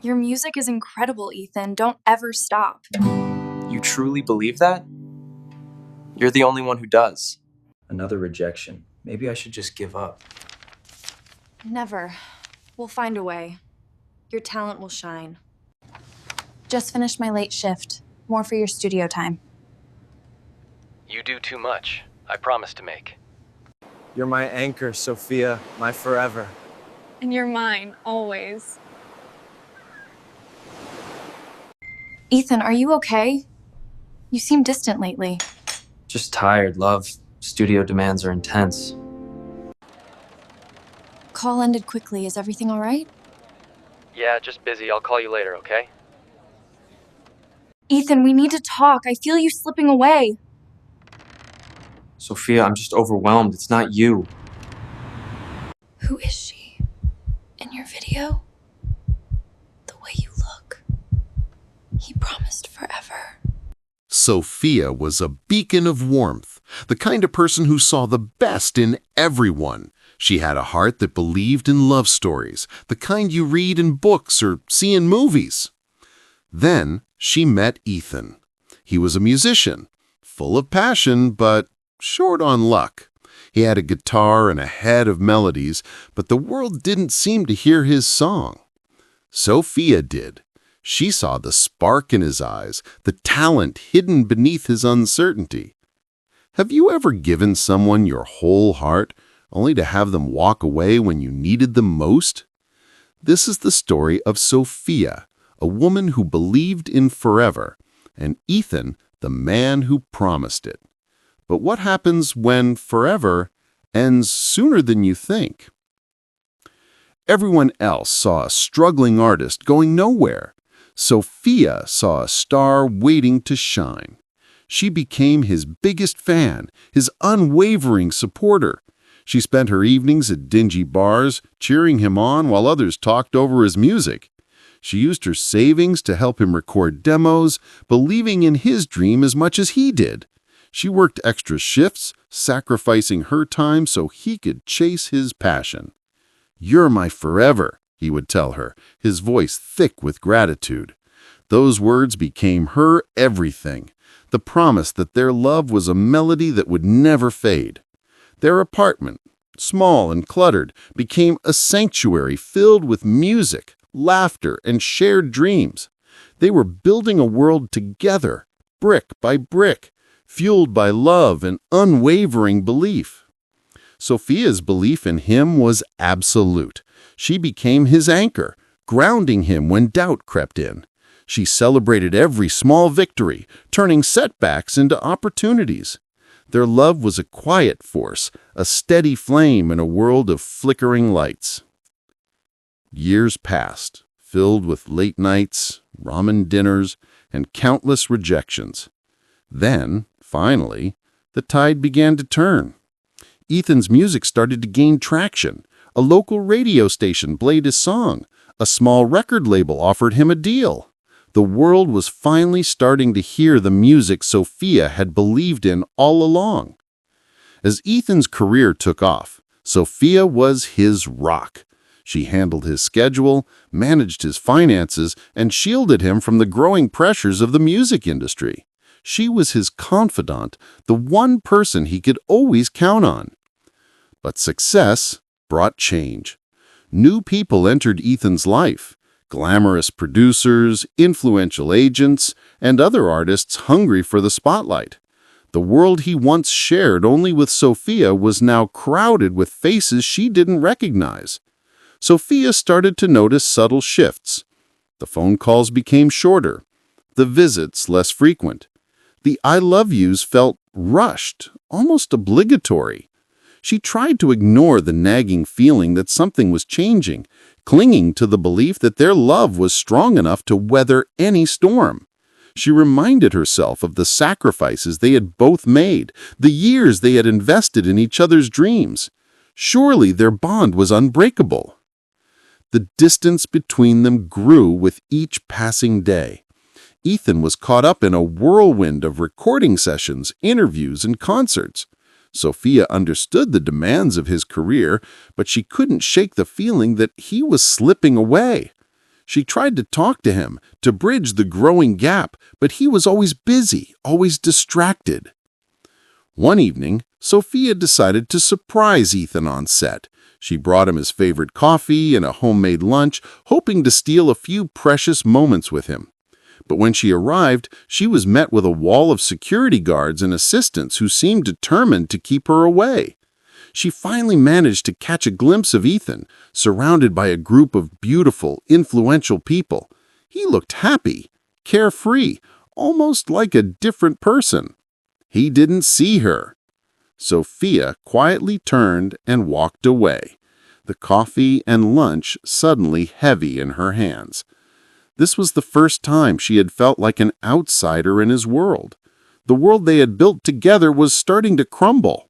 Your music is incredible, Ethan. Don't ever stop. You truly believe that? You're the only one who does. Another rejection. Maybe I should just give up. Never. We'll find a way. Your talent will shine. Just finished my late shift. More for your studio time. You do too much. I promise to make. You're my anchor, Sophia, my forever. And you're mine, always. Ethan, are you okay? You seem distant lately. Just tired, love. Studio demands are intense. Call ended quickly. Is everything all right? Yeah, just busy. I'll call you later, okay? Ethan, we need to talk. I feel you slipping away. Sophia, I'm just overwhelmed. It's not you. Who is she? In your video? The way you look. He promised forever. Sophia was a beacon of warmth, the kind of person who saw the best in everyone. She had a heart that believed in love stories, the kind you read in books or see in movies. Then she met Ethan. He was a musician, full of passion, but short on luck. He had a guitar and a head of melodies, but the world didn't seem to hear his song. Sophia did. She saw the spark in his eyes, the talent hidden beneath his uncertainty. Have you ever given someone your whole heart, only to have them walk away when you needed them most? This is the story of Sophia, a woman who believed in forever, and Ethan, the man who promised it. But what happens when forever ends sooner than you think? Everyone else saw a struggling artist going nowhere. Sophia saw a star waiting to shine. She became his biggest fan, his unwavering supporter. She spent her evenings at dingy bars, cheering him on while others talked over his music. She used her savings to help him record demos, believing in his dream as much as he did. She worked extra shifts, sacrificing her time so he could chase his passion. "You're my forever," he would tell her, his voice thick with gratitude. Those words became her everything, the promise that their love was a melody that would never fade. Their apartment, small and cluttered, became a sanctuary filled with music, laughter, and shared dreams. They were building a world together, brick by brick, fueled by love and unwavering belief. Sophia's belief in him was absolute. She became his anchor, grounding him when doubt crept in. She celebrated every small victory, turning setbacks into opportunities. Their love was a quiet force, a steady flame in a world of flickering lights. Years passed, filled with late nights, ramen dinners, and countless rejections. Then, finally, the tide began to turn. Ethan's music started to gain traction. A local radio station played his song. A small record label offered him a deal. The world was finally starting to hear the music Sophia had believed in all along. As Ethan's career took off, Sophia was his rock. She handled his schedule, managed his finances, and shielded him from the growing pressures of the music industry. She was his confidant, the one person he could always count on. But success brought change. New people entered Ethan's life, glamorous producers, influential agents, and other artists hungry for the spotlight. The world he once shared only with Sophia was now crowded with faces she didn't recognize. Sophia started to notice subtle shifts. The phone calls became shorter, the visits less frequent. The I love yous felt rushed, almost obligatory. She tried to ignore the nagging feeling that something was changing, clinging to the belief that their love was strong enough to weather any storm. She reminded herself of the sacrifices they had both made, the years they had invested in each other's dreams. Surely their bond was unbreakable. The distance between them grew with each passing day. Ethan was caught up in a whirlwind of recording sessions, interviews, and concerts. Sophia understood the demands of his career, but she couldn't shake the feeling that he was slipping away. She tried to talk to him, to bridge the growing gap, but he was always busy, always distracted. One evening, Sophia decided to surprise Ethan on set. She brought him his favorite coffee and a homemade lunch, hoping to steal a few precious moments with him. But when she arrived, she was met with a wall of security guards and assistants who seemed determined to keep her away. She finally managed to catch a glimpse of Ethan, surrounded by a group of beautiful, influential people. He looked happy, carefree, almost like a different person. He didn't see her. Sophia quietly turned and walked away, the coffee and lunch suddenly heavy in her hands. This was the first time she had felt like an outsider in his world. The world they had built together was starting to crumble.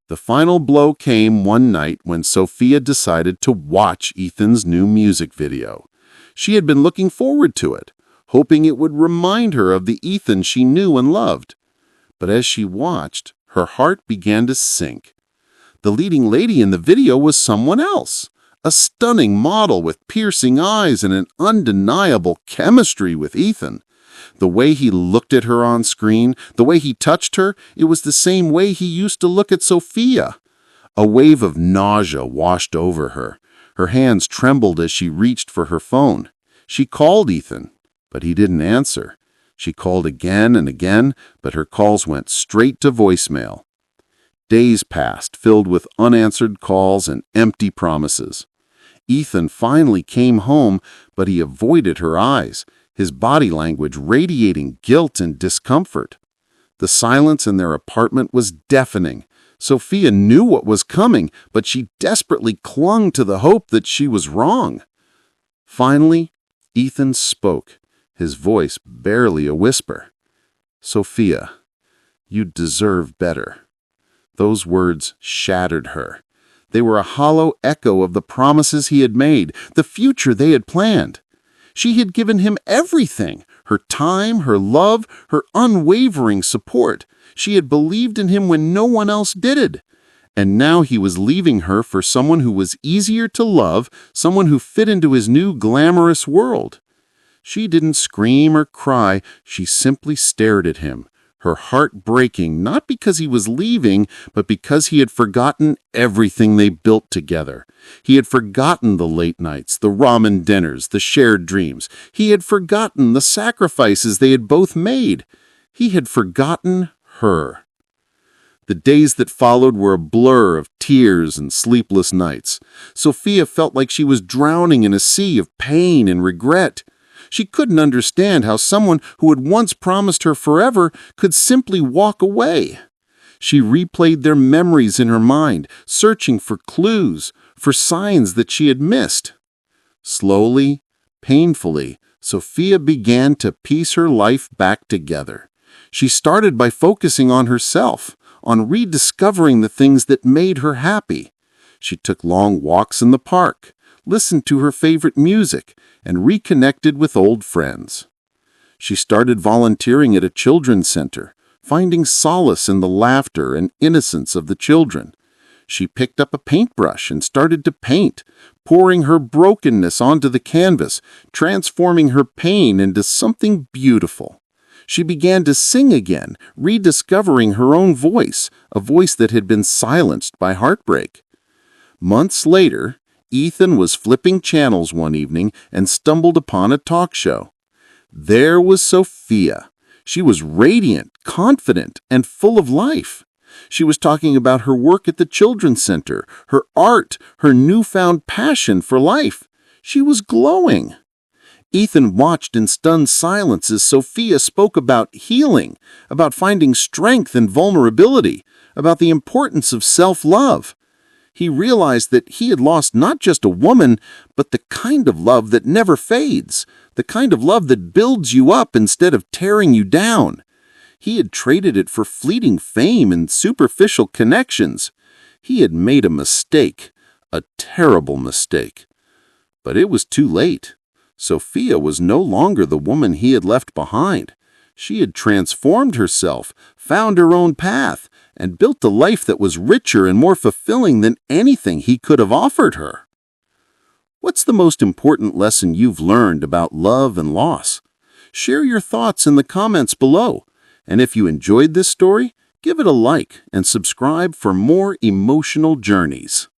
The final blow came one night when Sophia decided to watch Ethan's new music video. She had been looking forward to it, hoping it would remind her of the Ethan she knew and loved. But as she watched, her heart began to sink. The leading lady in the video was someone else, a stunning model with piercing eyes and an undeniable chemistry with Ethan. The way he looked at her on screen, the way he touched her, it was the same way he used to look at Sophia. A wave of nausea washed over her. Her hands trembled as she reached for her phone. She called Ethan, but he didn't answer. She called again and again, but her calls went straight to voicemail. Days passed, filled with unanswered calls and empty promises. Ethan finally came home, but he avoided her eyes, his body language radiating guilt and discomfort. The silence in their apartment was deafening. Sophia knew what was coming, but she desperately clung to the hope that she was wrong. Finally, Ethan spoke, his voice barely a whisper. "Sophia, you deserve better." Those words shattered her. They were a hollow echo of the promises he had made, the future they had planned. She had given him everything, her time, her love, her unwavering support. She had believed in him when no one else did. And now he was leaving her for someone who was easier to love, someone who fit into his new glamorous world. She didn't scream or cry, she simply stared at him, her heart breaking, not because he was leaving, but because he had forgotten everything they built together. He had forgotten the late nights, the ramen dinners, the shared dreams. He had forgotten the sacrifices they had both made. He had forgotten her. The days that followed were a blur of tears and sleepless nights. Sophia felt like she was drowning in a sea of pain and regret. She couldn't understand how someone who had once promised her forever could simply walk away. She replayed their memories in her mind, searching for clues, for signs that she had missed. Slowly, painfully, Sophia began to piece her life back together. She started by focusing on herself, on rediscovering the things that made her happy. She took long walks in the park, listened to her favorite music, and reconnected with old friends. She started volunteering at a children's center, finding solace in the laughter and innocence of the children. She picked up a paintbrush and started to paint, pouring her brokenness onto the canvas, transforming her pain into something beautiful. She began to sing again, rediscovering her own voice, a voice that had been silenced by heartbreak. Months later, Ethan was flipping channels one evening and stumbled upon a talk show. There was Sophia. She was radiant, confident, and full of life. She was talking about her work at the children's center, her art, her newfound passion for life. She was glowing. Ethan watched in stunned silence as Sophia spoke about healing, about finding strength in vulnerability, about the importance of self-love. He realized that he had lost not just a woman, but the kind of love that never fades, the kind of love that builds you up instead of tearing you down. He had traded it for fleeting fame and superficial connections. He had made a mistake, a terrible mistake. But it was too late. Sophia was no longer the woman he had left behind. She had transformed herself, found her own path, and built a life that was richer and more fulfilling than anything he could have offered her. What's the most important lesson you've learned about love and loss? Share your thoughts in the comments below. And if you enjoyed this story, give it a like and subscribe for more emotional journeys.